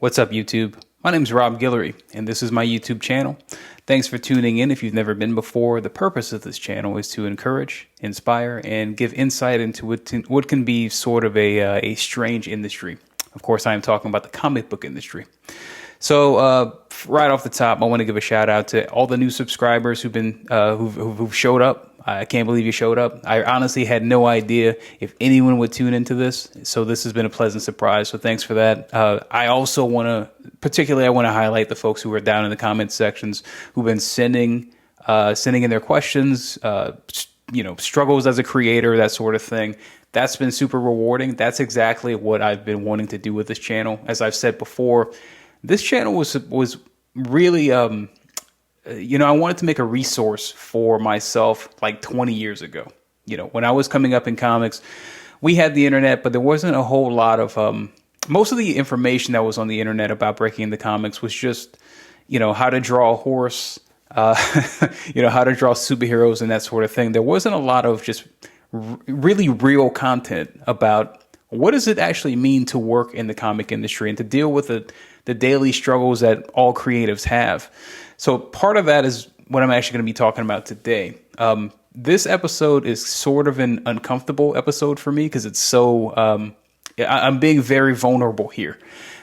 What's up, YouTube? My name is Rob Guillory, and this is my YouTube channel. Thanks for tuning in. If you've never been before, the purpose of this channel is to encourage, inspire, and give insight into what can be sort of a strange industry. Of course, I am talking about the comic book industry. So right off the top, I want to give a shout out to all the new subscribers who've showed up. I can't believe you showed up. I honestly had no idea if anyone would tune into this. So this has been a pleasant surprise. So thanks for that. I also want to highlight the folks who are down in the comment sections who've been sending in their questions, struggles as a creator, that sort of thing. That's been super rewarding. That's exactly what I've been wanting to do with this channel. As I've said before, this channel was really, I wanted to make a resource for myself like 20 years ago. When I was coming up in comics, we had the internet, but there wasn't a whole lot of, most of the information that was on the internet about breaking into comics was just, how to draw a horse, how to draw superheroes and that sort of thing. There wasn't a lot of just really real content about what does it actually mean to work in the comic industry and to deal with the daily struggles that all creatives have. So part of that is what I'm actually going to be talking about today. This episode is sort of an uncomfortable episode for me because it's so, I'm being very vulnerable here.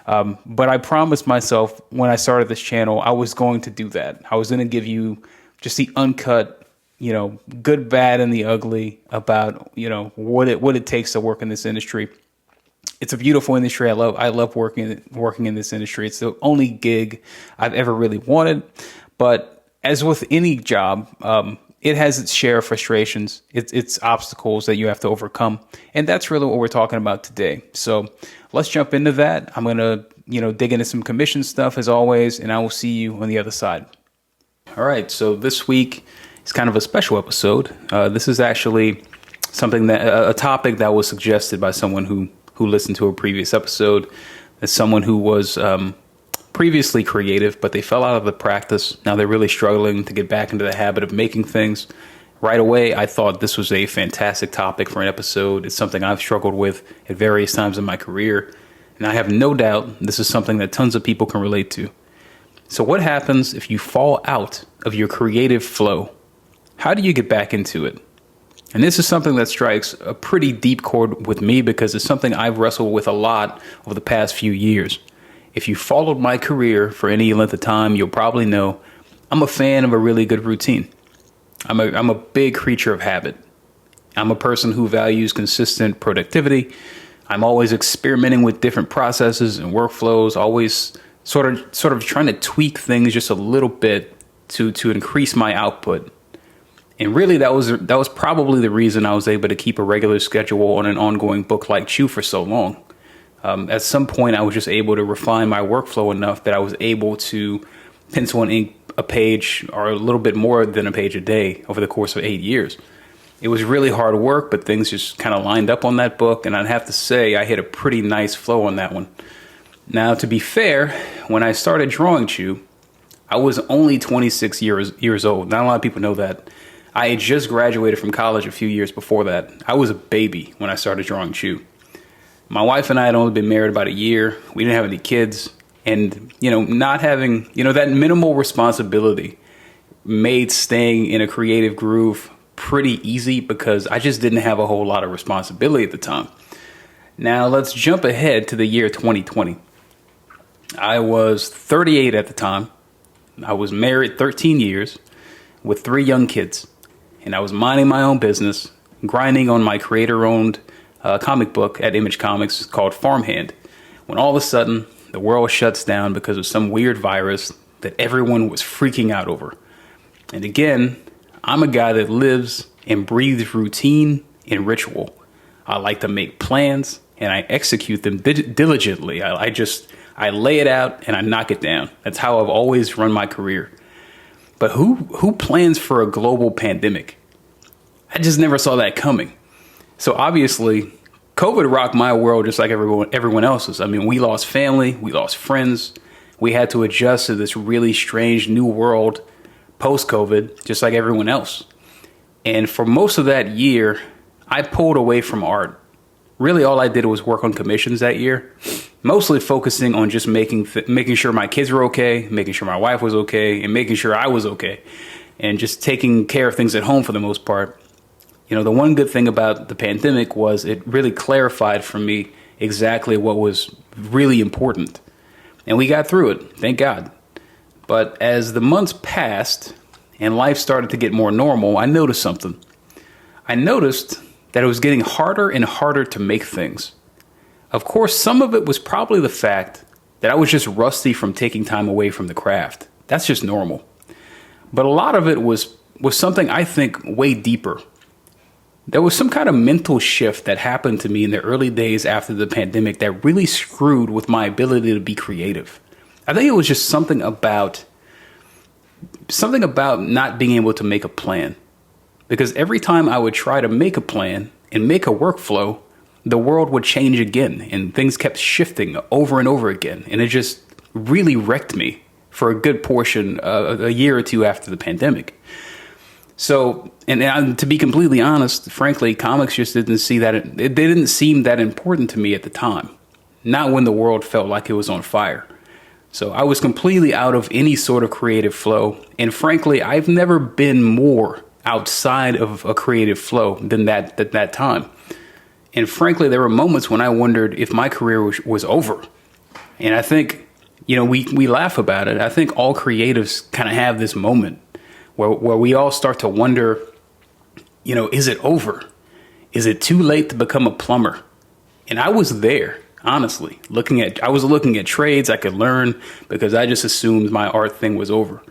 But I promised myself when I started this channel, I was going to do that. I was going to give you just the uncut, good, bad, and the ugly about, what it takes to work in this industry. It's a beautiful industry. I love working in this industry. It's the only gig I've ever really wanted. But as with any job, it has its share of frustrations, its obstacles that you have to overcome. And that's really what we're talking about today. So let's jump into that. I'm going to, dig into some commission stuff as always, and I will see you on the other side. All right. So this week is kind of a special episode. This is actually a topic that was suggested by someone who listened to a previous episode. As someone who was previously creative, but they fell out of the practice. Now they're really struggling to get back into the habit of making things. Right away, I thought this was a fantastic topic for an episode. It's something I've struggled with at various times in my career. And I have no doubt this is something that tons of people can relate to. So what happens if you fall out of your creative flow? How do you get back into it? And this is something that strikes a pretty deep chord with me because it's something I've wrestled with a lot over the past few years. If you followed my career for any length of time, you'll probably know I'm a fan of a really good routine. I'm a big creature of habit. I'm a person who values consistent productivity. I'm always experimenting with different processes and workflows, always sort of trying to tweak things just a little bit to increase my output. And really, that was probably the reason I was able to keep a regular schedule on an ongoing book like Chew for so long. At some point, I was just able to refine my workflow enough that I was able to pencil and ink a page or a little bit more than a page a day over the course of 8 years. It was really hard work, but things just kind of lined up on that book. And I'd have to say I hit a pretty nice flow on that one. Now, to be fair, when I started drawing Chew, I was only 26 years old. Not a lot of people know that. I had just graduated from college a few years before that. I was a baby when I started drawing Chew. My wife and I had only been married about a year. We didn't have any kids. And, not having, that minimal responsibility made staying in a creative groove pretty easy because I just didn't have a whole lot of responsibility at the time. Now, let's jump ahead to the year 2020. I was 38 at the time. I was married 13 years with 3 young kids. And I was minding my own business, grinding on my creator-owned comic book at Image Comics called Farmhand, when all of a sudden the world shuts down because of some weird virus that everyone was freaking out over. And again, I'm a guy that lives and breathes routine and ritual. I like to make plans and I execute them diligently. I lay it out and I knock it down. That's how I've always run my career. But who plans for a global pandemic? I just never saw that coming. So obviously, COVID rocked my world just like everyone else's. I mean, we lost family, we lost friends. We had to adjust to this really strange new world post-COVID, just like everyone else. And for most of that year, I pulled away from art. Really, all I did was work on commissions that year. mostly focusing on just making sure my kids were okay, making sure my wife was okay, and making sure I was okay, and just taking care of things at home for the most part. The one good thing about the pandemic was it really clarified for me exactly what was really important. And we got through it, thank God. But as the months passed and life started to get more normal, I noticed something. I noticed that it was getting harder and harder to make things. Of course, some of it was probably the fact that I was just rusty from taking time away from the craft. That's just normal. But a lot of it was something I think way deeper. There was some kind of mental shift that happened to me in the early days after the pandemic that really screwed with my ability to be creative. I think it was just something about not being able to make a plan. Because every time I would try to make a plan and make a workflow, the world would change again and things kept shifting over and over again. And it just really wrecked me for a good portion, a year or two after the pandemic. So, and to be completely honest, frankly, comics just didn't see that. They didn't seem that important to me at the time. Not when the world felt like it was on fire. So I was completely out of any sort of creative flow. And frankly, I've never been more outside of a creative flow than that time. And frankly, there were moments when I wondered if my career was over. And I think, we laugh about it. I think all creatives kind of have this moment where we all start to wonder, is it over? Is it too late to become a plumber? And I was there, honestly, I was looking at trades I could learn because I just assumed my art thing was over.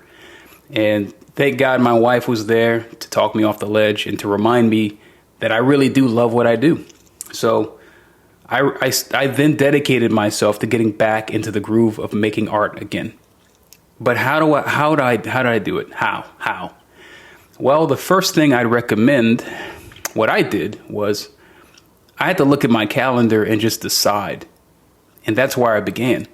And thank God my wife was there to talk me off the ledge and to remind me that I really do love what I do. So I then dedicated myself to getting back into the groove of making art again. But how did I do it? How? Well, the first thing I'd recommend, what I did was I had to look at my calendar and just decide. And that's where I began.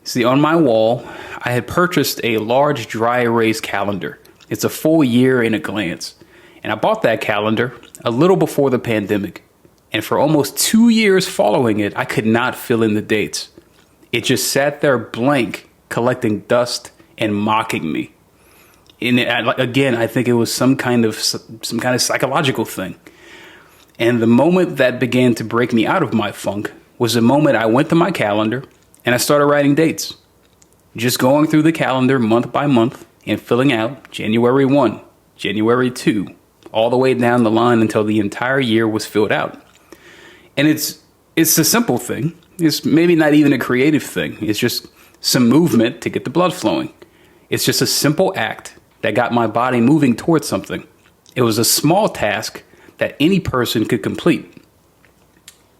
See, on my wall, I had purchased a large dry erase calendar. It's a full year in a glance. And I bought that calendar a little before the pandemic. And for almost 2 years following it, I could not fill in the dates. It just sat there blank, collecting dust and mocking me. And again, I think it was some kind of psychological thing. And the moment that began to break me out of my funk was the moment I went to my calendar and I started writing dates. Just going through the calendar month by month and filling out January 1, January 2, all the way down the line until the entire year was filled out. And it's a simple thing. It's maybe not even a creative thing. It's just some movement to get the blood flowing. It's just a simple act that got my body moving towards something. It was a small task that any person could complete.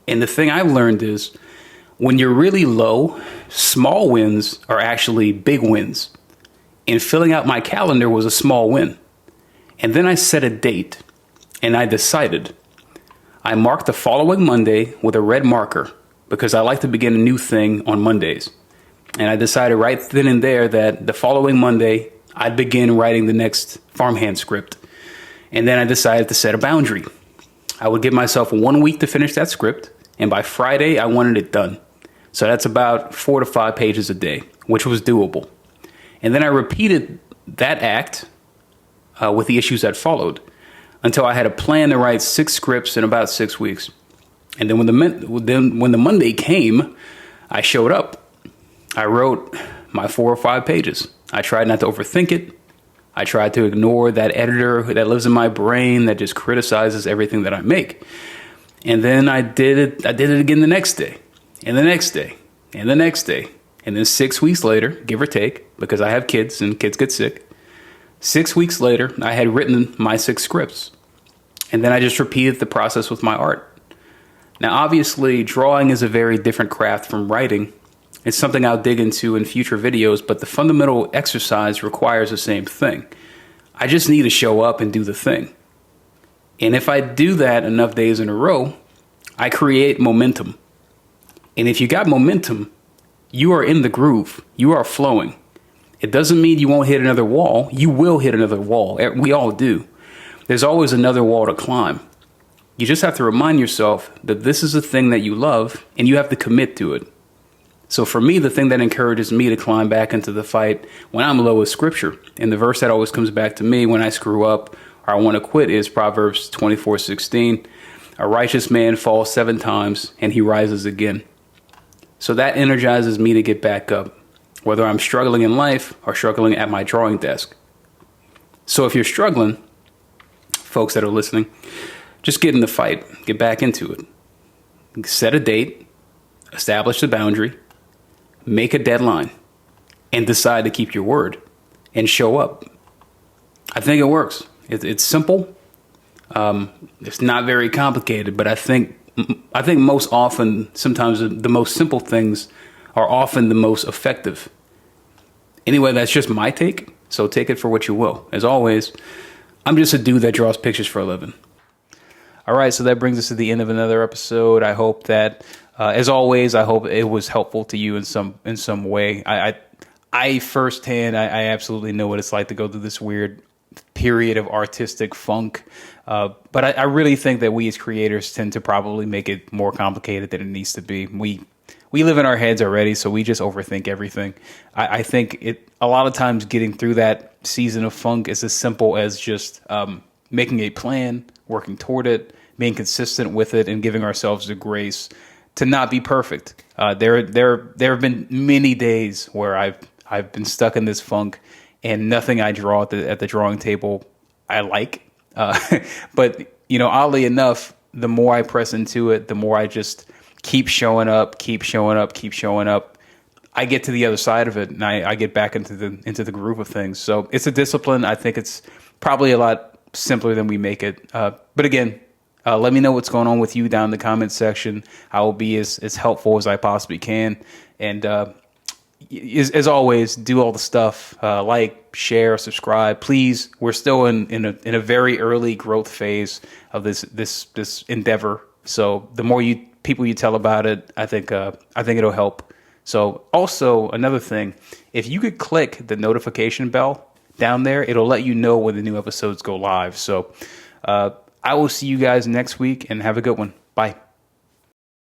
And the thing I've learned is when you're really low, small wins are actually big wins. And filling out my calendar was a small win. And then I set a date and I decided. I marked the following Monday with a red marker because I like to begin a new thing on Mondays. And I decided right then and there that the following Monday, I'd begin writing the next farmhand script. And then I decided to set a boundary. I would give myself 1 week to finish that script. And by Friday, I wanted it done. So that's about 4 to 5 pages a day, which was doable. And then I repeated that act with the issues that followed until I had a plan to write 6 scripts in about 6 weeks. And then when the Monday came, I showed up. I wrote my 4 or 5 pages. I tried not to overthink it. I tried to ignore that editor that lives in my brain that just criticizes everything that I make. And then I did it again the next day, and the next day, and the next day. And then 6 weeks later, give or take, because I have kids and kids get sick, 6 weeks later, I had written my 6 scripts. And then I just repeated the process with my art. Now, obviously, drawing is a very different craft from writing. It's something I'll dig into in future videos, but the fundamental exercise requires the same thing. I just need to show up and do the thing. And if I do that enough days in a row, I create momentum. And if you got momentum, you are in the groove. You are flowing. It doesn't mean you won't hit another wall. You will hit another wall. We all do. There's always another wall to climb. You just have to remind yourself that this is a thing that you love and you have to commit to it. So for me, the thing that encourages me to climb back into the fight when I'm low is scripture. And the verse that always comes back to me when I screw up or I want to quit is Proverbs 24:16. A righteous man falls 7 times and he rises again. So that energizes me to get back up, whether I'm struggling in life or struggling at my drawing desk. So if you're struggling, folks that are listening, just get in the fight, get back into it. Set a date, establish a boundary, make a deadline, and decide to keep your word and show up. I think it works. It's simple. It's not very complicated, but I think most often, sometimes the most simple things are often the most effective. Anyway, that's just my take, so take it for what you will. As always, I'm just a dude that draws pictures for a living. All right, so that brings us to the end of another episode. I hope that, as always, I hope it was helpful to you in some way. I firsthand, I absolutely know what it's like to go through this weird period of artistic funk. But I really think that we as creators tend to probably make it more complicated than it needs to be. We live in our heads already, so we just overthink everything. I think a lot of times getting through that season of funk is as simple as just making a plan, working toward it, being consistent with it, and giving ourselves the grace to not be perfect. There have been many days where I've been stuck in this funk, and nothing I draw at the drawing table I like. But oddly enough, the more I press into it, the more I just keep showing up, I get to the other side of it, and I get back into the groove of things. So it's a discipline. I think it's probably a lot simpler than we make it. But again, let me know what's going on with you down in the comments section. I will be as helpful as I possibly can. And as always, do all the stuff, like, share, subscribe. Please, we're still in a very early growth phase of this endeavor. So the more people you tell about it, I think it'll help. So also another thing, if you could click the notification bell down there, it'll let you know when the new episodes go live. So I will see you guys next week, and have a good one. Bye.